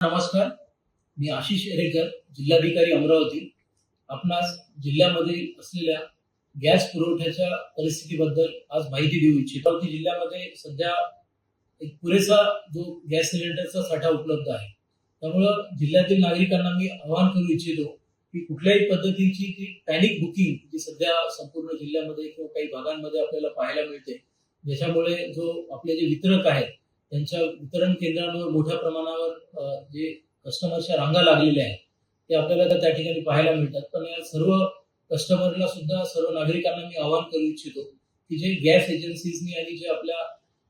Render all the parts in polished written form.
नमस्कार, मी आशिष एरेकर, जिल्हाधिकारी अमरावती. आपणास जिल्ह्यामध्ये असलेल्या गॅस पुरवठ्याच्या परिस्थितीबद्दल आज माहिती देऊ इच्छितो. अमरावती जिल्ह्यामध्ये सध्या एक पुरेसा जो गॅस सिलेंडरचा साठा उपलब्ध आहे. त्यामुळं जिल्ह्यातील नागरिकांना मी आवाहन करू इच्छितो की कुठल्याही पद्धतीची ती पॅनिक बुकिंग जी सध्या संपूर्ण जिल्ह्यामध्ये किंवा काही भागांमध्ये आपल्याला पाहायला मिळते, ज्याच्यामुळे जो आपले जे वितरक आहेत त्यांच्या वितरण केंद्रांवर मोठ्या प्रमाणावर जे कस्टमरच्या रांगा लागलेल्या आहेत ते आपल्याला त्या ठिकाणी पाहायला मिळतात. पण या सर्व कस्टमरला सुद्धा, सर्व नागरिकांना मी आवाहन करू इच्छितो की जे गॅस एजन्सीजनी आणि जे आपल्या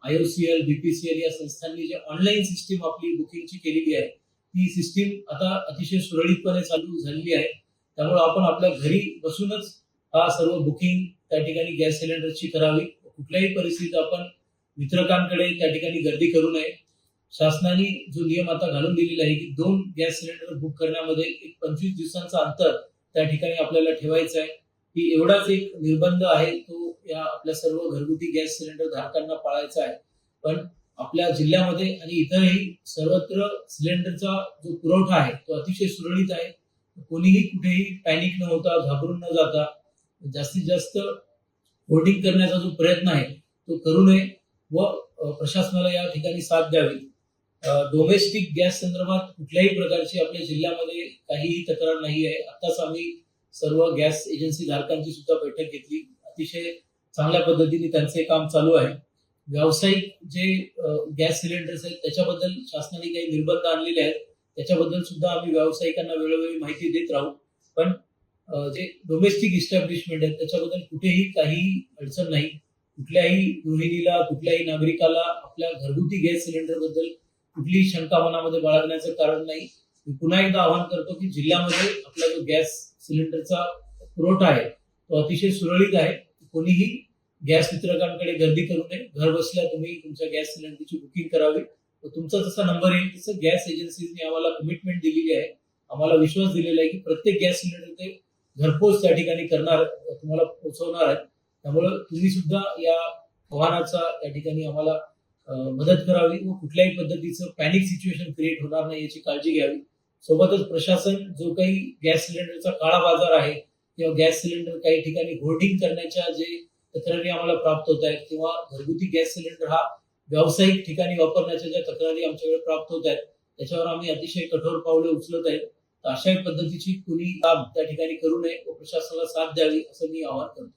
IOCL, BPCL या संस्थांनी जे ऑनलाईन सिस्टीम आपली बुकिंगची केलेली आहे, ती सिस्टीम आता अतिशय सुरळीतपणे चालू झालेली आहे. त्यामुळे आपण आपल्या घरी बसूनच हा सर्व बुकिंग त्या ठिकाणी गॅस सिलेंडरची करावी. कुठल्याही परिस्थितीत आपण वितरकांकडे त्या ठिकाणी गर्दी करू नये. शासनाने जो नियम आता घालून दिलेला आहे की 2 गॅस सिलेंडर बुक करण्यामध्ये एक 25 दिवसांचा अंतर त्या ठिकाणी आपल्याला ठेवायचं आहे. की एवढाच एक निर्बंध आहे, तो या आपल्या सर्व घरगुती गॅस सिलेंडर धारकांना पाळायचा आहे. पण आपल्या जिल्ह्यामध्ये आणि इतरही सर्वत्र सिलेंडरचा जो पुरवठा आहे तो अतिशय सुरळीत आहे. कोणीही कुठेही पॅनिक न होता, घाबरून न जाता जास्तीत जास्त होर्डिंग करण्याचा जो प्रयत्न आहे तो करू नये व प्रशासनाला या ठिकाणी साथ द्यावी. डोमेस्टिक गॅस संदर्भात कुठल्याही प्रकारची आपल्या जिल्ह्यामध्ये काहीही तक्रार नाही आहे. आताच आम्ही सर्व गॅस एजन्सी धारकांची सुद्धा बैठक घेतली. अतिशय चांगल्या पद्धतीने त्यांचे काम चालू आहे. व्यावसायिक जे गॅस सिलेंडर्स आहेत त्याच्याबद्दल शासनाने काही निर्बंध आणलेले आहेत, त्याच्याबद्दल सुद्धा आम्ही व्यावसायिकांना वेळोवेळी माहिती देत राहू. पण जे डोमेस्टिक इस्टॅब्लिशमेंट आहेत त्याच्याबद्दल कुठेही काही अडचण नाही. कुठल्याही गृहिणीला, कुठल्याही नागरिकाला आपल्या घरगुती गॅस सिलेंडर बद्दल कुठलीही शंका मनामध्ये बाळगण्याचं कारण नाही. मी पुन्हा एकदा आवाहन करतो की जिल्ह्यामध्ये आपला जो गॅस सिलेंडरचा पुरवठा आहे तो अतिशय सुरळीत आहे. कोणीही गॅस वितरकांकडे गर्दी करू नये. घर बसल्या तुम्ही तुमच्या गॅस सिलेंडरची बुकिंग करावी. तुमचा जसा नंबर येईल तसं गॅस एजन्सीने आम्हाला कमिटमेंट दिलेली आहे, आम्हाला विश्वास दिलेला आहे की प्रत्येक गॅस सिलेंडर ते घरपोच त्या ठिकाणी करणार, तुम्हाला पोहोचवणार आहे. त्यामुळे तुम्ही सुद्धा या आव्हानाचा त्या ठिकाणी आम्हाला मदत करावी व कुठल्याही पद्धतीचं पॅनिक सिच्युएशन क्रिएट होणार नाही याची काळजी घ्यावी. सोबतच प्रशासन जो काही गॅस सिलेंडरचा काळा बाजार आहे किंवा गॅस सिलेंडर काही ठिकाणी होर्डिंग करण्याच्या जे तक्रारी आम्हाला प्राप्त होत आहेत किंवा घरगुती गॅस सिलेंडर हा व्यावसायिक ठिकाणी वापरण्याच्या ज्या तक्रारी आमच्याकडे प्राप्त होत आहेत त्याच्यावर आम्ही अतिशय कठोर पावले उचलत आहेत. तर अशा पद्धतीची कुणी काम त्या ठिकाणी करू नये व प्रशासनाला साथ द्यावी असं मी आवाहन करतो.